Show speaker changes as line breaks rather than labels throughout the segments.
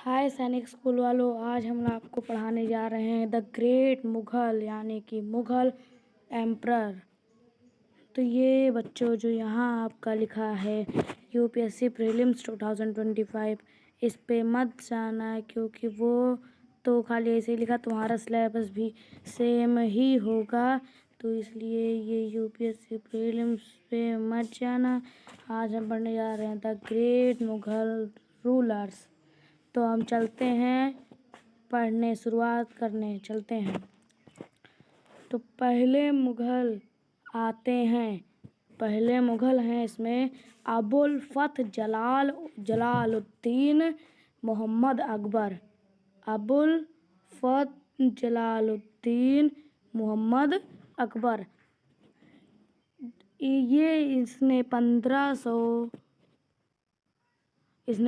हाय सैनिक स्कूल वालों, आज हम आपको पढ़ाने जा रहे हैं द ग्रेट मुग़ल यानी कि मुग़ल एम्परर। तो ये बच्चों जो यहाँ आपका लिखा है यूपीएससी प्रीलिम्स 2025, इस पे मत जाना है क्योंकि वो तो खाली ऐसे ही लिखा, तुम्हारा सिलेबस भी सेम ही होगा। तो इसलिए ये यूपीएससी प्रीलिम्स पे मत जाना। आज हम पढ़ने जा रहे हैं द ग्रेट मुग़ल रूलर्स। तो हम चलते हैं पढ़ने, शुरुआत करने चलते हैं। तो पहले मुग़ल आते हैं, पहले मुग़ल हैं इसमें अबुल फ़थ जलालुद्दीन मोहम्मद अकबर। अबुल फ़थ जलालुद्दीन मोहम्मद अकबर। ये इसने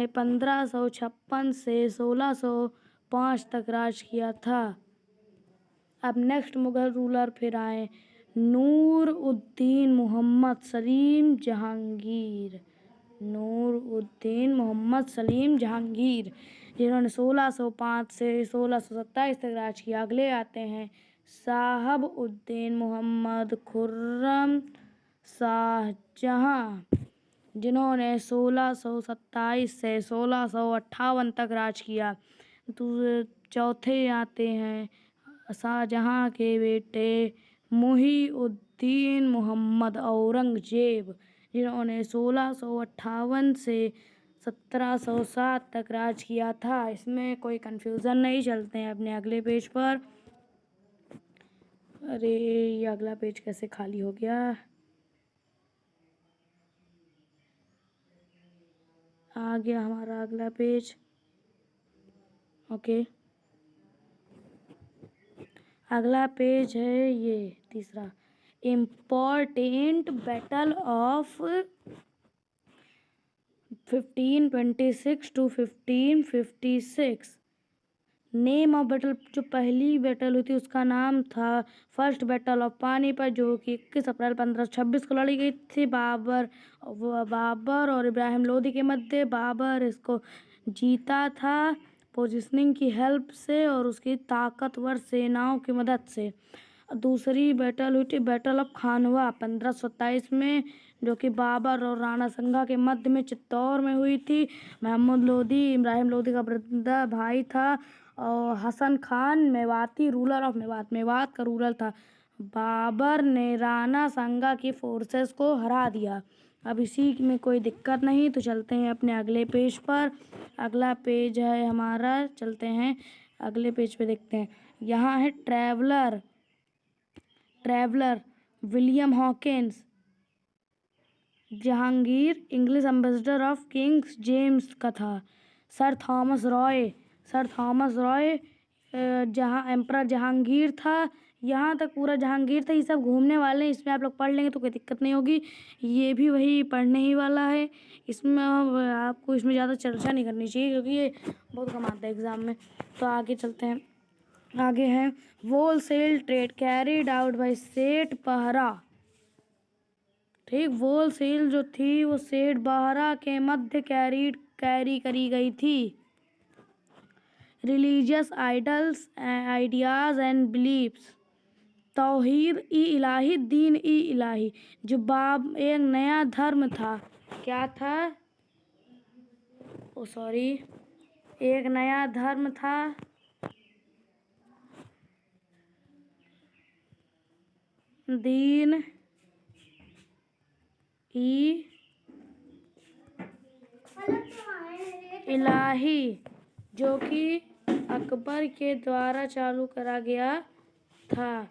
1556 से 1605 तक राज किया था। अब नेक्स्ट मुग़ल रूलर फिर आए नूर उद्दीन मोहम्मद सलीम जहांगीर। नूर उद्दीन मोहम्मद सलीम जहांगीर, जिन्होंने 1605 से 1627 तक राज किया। अगले आते हैं साहब उद्दीन मोहम्मद खुर्रम शाहजहां, जिन्होंने 1627 से 1658 तक राज किया। तो चौथे आते हैं शाहजहां के बेटे मुहीउद्दीन मोहम्मद औरंगजेब, जिन्होंने 1658 से 1707 तक राज किया था। इसमें कोई कंफ्यूजन नहीं। चलते हैं अपने अगले पेज पर। अरे ये अगला पेज कैसे खाली हो गया। आ गया हमारा अगला पेज। ओके, अगला पेज है ये तीसरा, important battle of 1526 to 1556। Name of battle, जो पहली बैटल हुई थी उसका नाम था फर्स्ट बैटल ऑफ पानीपत, जो कि 21 अप्रैल 1526 को लड़ी गई थी बाबर और इब्राहिम लोदी के मध्य। बाबर इसको जीता था पोजीशनिंग की हेल्प से और उसकी ताकतवर सेनाओं की मदद से। दूसरी बैटल हुई थी बैटल ऑफ खानवा 1527 में, जो कि बाबर और राणा संगा के मध्य में चित्तौड़ में हुई थी। महमूद लोदी इब्राहिम लोदी का ब्रदर भाई था और हसन खान मेवाती रूलर ऑफ मेवात का रूलर था। बाबर ने राणा संगा की फोर्सेस को हरा दिया। अब इसी में कोई दिक्कत नहीं। तो चलते हैं अपने अगले पेज पर। अगला पेज है हमारा, चलते हैं अगले पेज पे देखते हैं। यहाँ है traveller William Hawkins. Jahangir English ambassador of king James का था। सर थॉमस रॉय जहाँ एम्परर जहांगीर था। यहाँ तक पूरा जहांगीर था। ये सब घूमने वाले हैं, इसमें आप लोग पढ़ लेंगे तो कोई दिक्कत नहीं होगी। ये भी वही पढ़ने ही वाला है। इसमें आपको इसमें ज़्यादा चर्चा नहीं करनी चाहिए क्योंकि ये बहुत कम आता है एग्ज़ाम में। तो आगे चलते हैं। आगे है wholesale trade carried out by सेठ बहरा। ठीक, होलसेल जो थी वो सेठ बहरा के मध्य कैरी करी गई थी। रिलीजियस आइडियाज एंड बिलीफ्स, तौहीद ई इलाही, दीन ई इलाही, जो एक नया धर्म था। क्या था? एक नया धर्म था। दीन ई इलाही, जो कि अकबर के द्वारा चालू करा गया था।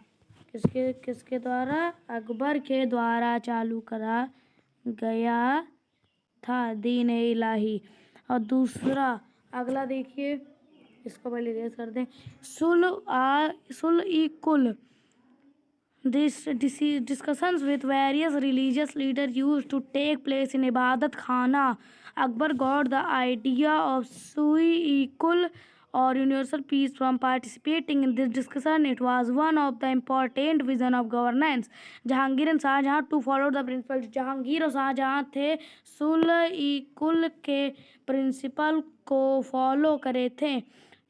किसके द्वारा? अकबर के द्वारा चालू करा गया था दीन ए इलाही। और दूसरा अगला देखिए, इसको पहले रेस कर दें। सुल ई कुल, discussions with various religious leaders used to take place in Ibadat Khana. Akbar got the idea of Sui-e-Kul or universal peace from participating in this discussion. It was one of the important vision of governance. Jahangir and Shahjahan to follow the principles. Jahangir और शाहजहां थे कुल के principal को follow करे थे.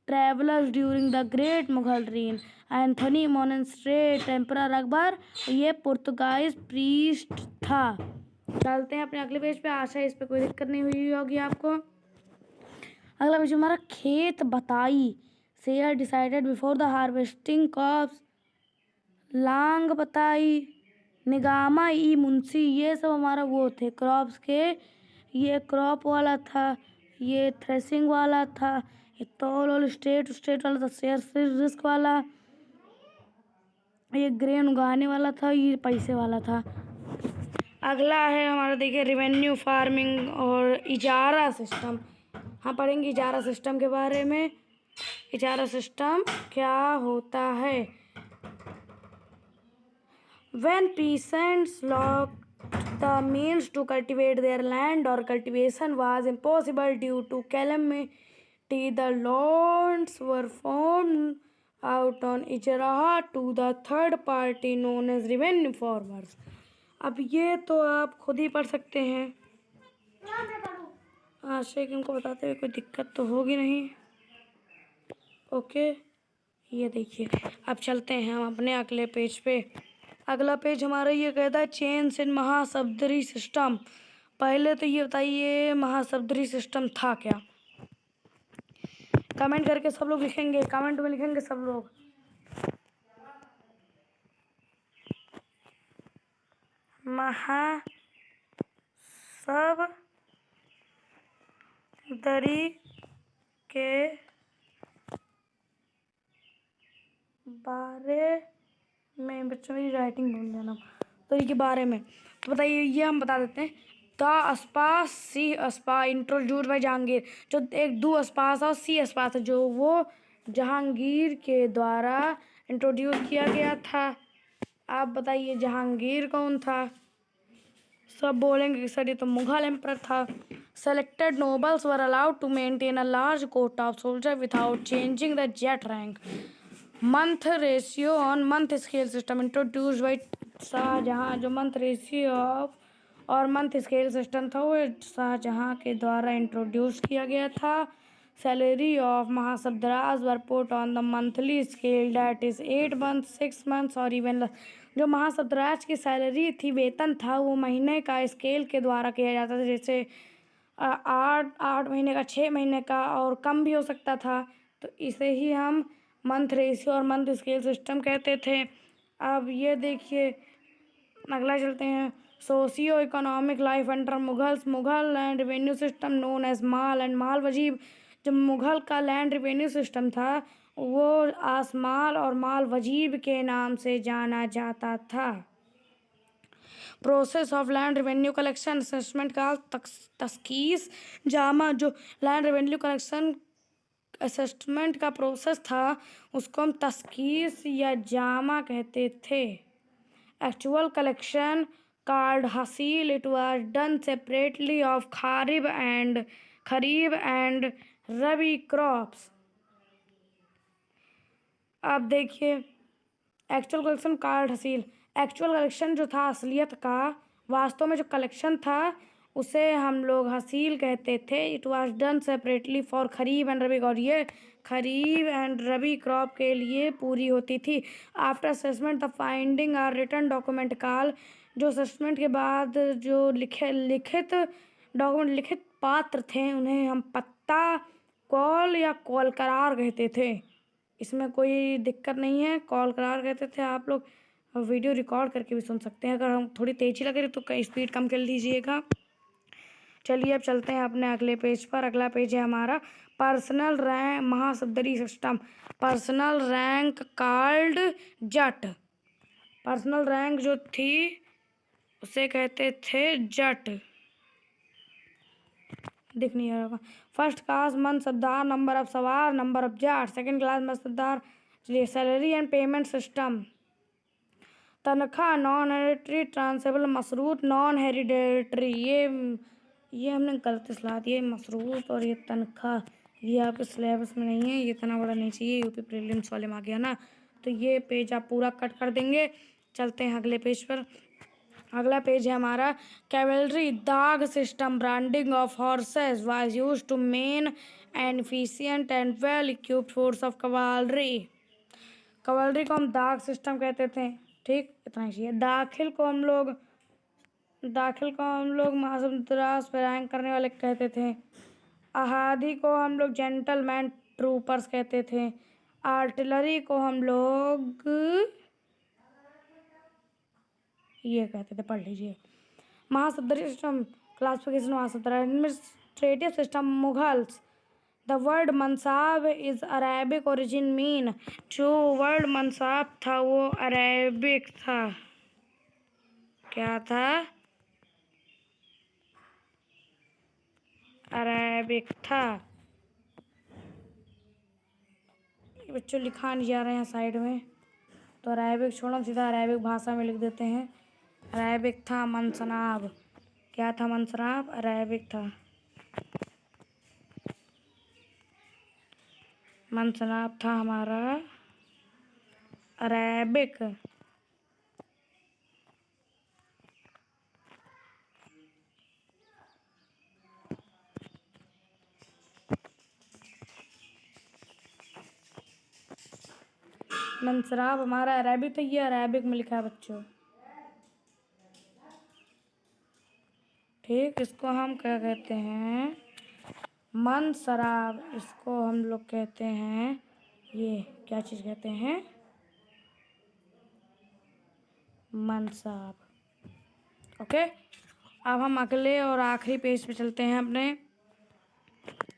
Travellers during the great Mughal reign. Anthony Monserrate emperor Akbar, ये Portuguese priest था. चलते हैं अपने अगले पेज पे. आशा है इस पे कोई दिक्कत नहीं हुई होगी आपको. अगला पेज हमारा खेत बताई. Share decided before the harvesting crops. लांग बताई, निगामा ई मुंशी, ये सब हमारा वो थे क्रॉप्स के. ये क्रॉप वाला था, ये थ्रेसिंग वाला था, ये तौल स्टेट वाला था, शेयर रिस्क वाला, ये ग्रेन उगाने वाला था, ये पैसे वाला था. अगला है हमारा देखिए रिवेन्यू फार्मिंग और इजारा सिस्टम. हम पढ़ेंगे इजारा सिस्टम के बारे में. इजारा सिस्टम क्या होता है. When peasants lacked the means to cultivate their land or cultivation was impossible due to calamity, the loans were formed out on ijara to the third party known as revenue farmers. अब ये तो आप खुद ही पढ़ सकते हैं. आशा कि उनको बताते हुए कोई दिक्कत तो होगी नहीं. ओके, ये देखिए. अब चलते हैं हम अपने अगले पेज पे. अगला पेज हमारा ये कहता है चेंज इन महाशब्दरी सिस्टम. पहले तो ये बताइए महाशब्दरी सिस्टम था क्या. कमेंट करके सब लोग लिखेंगे, कमेंट में लिखेंगे सब लोग. महाशब्दरी के बारे में बच्चों मेरी राइटिंग भूल जाना. तो ये के बारे में तो बताइए, ये हम बता देते हैं. द अस्पास सी अस्पा इंट्रोड्यूस बाय जहांगीर. जो एक दो अस्पास और सी अस्पास है जो वो जहांगीर के द्वारा इंट्रोड्यूस किया गया था. आप बताइए जहांगीर कौन था. सब बोलेंगे कि सर ये तो मुगल एम्परर था. Selected nobles were allowed to maintain a large quota of soldier without changing the जेट rank. Month ratio on month scale system introduce by Shahjahan. जो मंथ रेशियो ऑफ और मंथ स्केल सिस्टम था वो शाहजहां के द्वारा इंट्रोड्यूस किया गया था. सैलरी ऑफ महाशब्दराज were put on the monthly scale that is 8 months 6 months और इवन. जो महाशब्दराज की सैलरी थी, वेतन था, वो महीने का स्केल के द्वारा किया जाता था. जैसे 8 महीने का, 6 महीने का और कम भी हो सकता था. तो इसे ही हम मंथ रेशियो और मंथ स्केल सिस्टम कहते थे. अब ये देखिए अगला चलते हैं. Socio economic life under Mughals. Mughal land revenue system known as माल एंड माल वजीब. जब मुगल का लैंड रेवेन्यू सिस्टम था वो आसमाल और माल वजीब के नाम से जाना जाता था. Process of land revenue collection assessment का तस्कीस जामा. जो लैंड रेवेन्यू कलेक्शन असेसमेंट का प्रोसेस था उसको हम तस्कीस या जामा कहते थे. एक्चुअल कलेक्शन कार्ड हसील. It was done separately of kharif and rabi crops. अब देखिए एक्चुअल कलेक्शन कार्ड हसील. एक्चुअल कलेक्शन जो था असलियत का, वास्तव में जो कलेक्शन था उसे हम लोग हसील कहते थे. It was done separately for खरीब एंड रबी. और ये खरीब एंड रबी क्रॉप के लिए पूरी होती थी. After assessment the finding are written document काल. जो असेसमेंट के बाद जो लिखित डॉक्यूमेंट, लिखित पात्र थे उन्हें हम पत्ता कॉल या कॉल करार कहते थे. इसमें कोई दिक्कत नहीं है, कॉल करार कहते थे. आप लोग वीडियो रिकॉर्ड करके भी सुन सकते हैं. अगर हम थोड़ी तेज़ी लगे तो स्पीड कम कर लीजिएगा. चलिए अब चलते हैं अपने अगले पेज पर. अगला पेज है हमारा पर्सनल रैंक महाशब्दरी सिस्टम. पर्सनल रैंक कॉल्ड जट. पर्सनल रैंक जो थी उसे कहते थे जट. दिख नहीं रहा. First class mansabdar, number of सवार, नंबर ऑफ जाट. Second class mansabdar, salary and payment system. तनख्वाह नॉन हेरिडेटरी ट्रांसफरेबल मसरूत नॉन हेरिडेटरी. ये हमने गलत सलाह दी है. मसरूत और ये तनख्वाह ये आपके सिलेबस में नहीं है, ये इतना बड़ा नहीं चाहिए, यूपी प्रीलिम्स वाले में आ गया ना। तो ये पेज आप पूरा कट कर देंगे। चलते हैं अगले पेज पर। अगला पेज है हमारा कैवलरी दाग system branding of horses was used to man and efficient and well equipped force of cavalry. Cavalry को हम दाग सिस्टम कहते थे, ठीक, इतना ही चाहिए। दाखिल को हम लोग महासमुद्रास पर रैंक करने वाले कहते थे। आहादी को हम लोग जेंटलमैन ट्रूपर्स कहते थे। आर्टिलरी को हम लोग ये कहते थे, पढ़ लीजिए। महासमुद्री सिस्टम क्लासिफिकेशन महासमुद्र administrative system Mughals. The word mansab is Arabic origin mean. जो वर्ड मनसाब था वो अरेबिक था। क्या था? अरेबिक था। बच्चों लिखा नहीं जा रहे हैं साइड में, तो अरेबिक छोड़ो, सीधा अरेबिक भाषा में लिख देते हैं। अरेबिक था मनसनाब। क्या था मनसनाब? अरेबिक था। मनसनाब था हमारा अरेबिक। मनसनाब हमारा अरेबिक, तो ये अरेबिक में लिखा है बच्चों, ठीक। इसको हम क्या कहते हैं? मनसराब। इसको हम लोग कहते हैं, ये क्या चीज़ कहते हैं? मनसाब। ओके, अब हम अगले और आखिरी पेज पे चलते हैं अपने।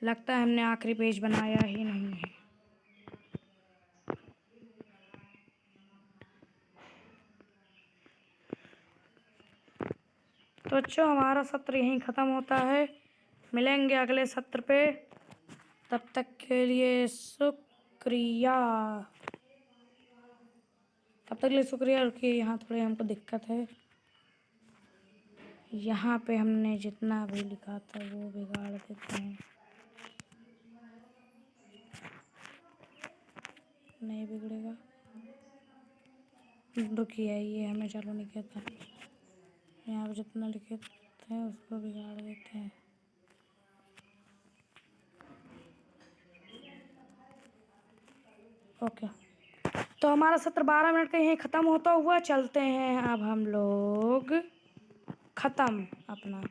लगता है हमने आखिरी पेज बनाया ही नहीं है। तो बच्चों हमारा सत्र यहीं ख़त्म होता है। मिलेंगे अगले सत्र पे, तब तक के लिए शुक्रिया। रुकिए, यहाँ थोड़ी हमको दिक्कत है। यहाँ पे हमने जितना भी लिखा था वो बिगाड़ देते हैं। नहीं बिगड़ेगा, रुकिए, ये हमें चालू नहीं किया था। यहाँ पे जितना लिखे थे उसको बिगाड़ देते हैं। ओके, तो हमारा सत्र 12 मिनट का यहीं ख़त्म होता हुआ। चलते हैं अब हम लोग ख़त्म अपना।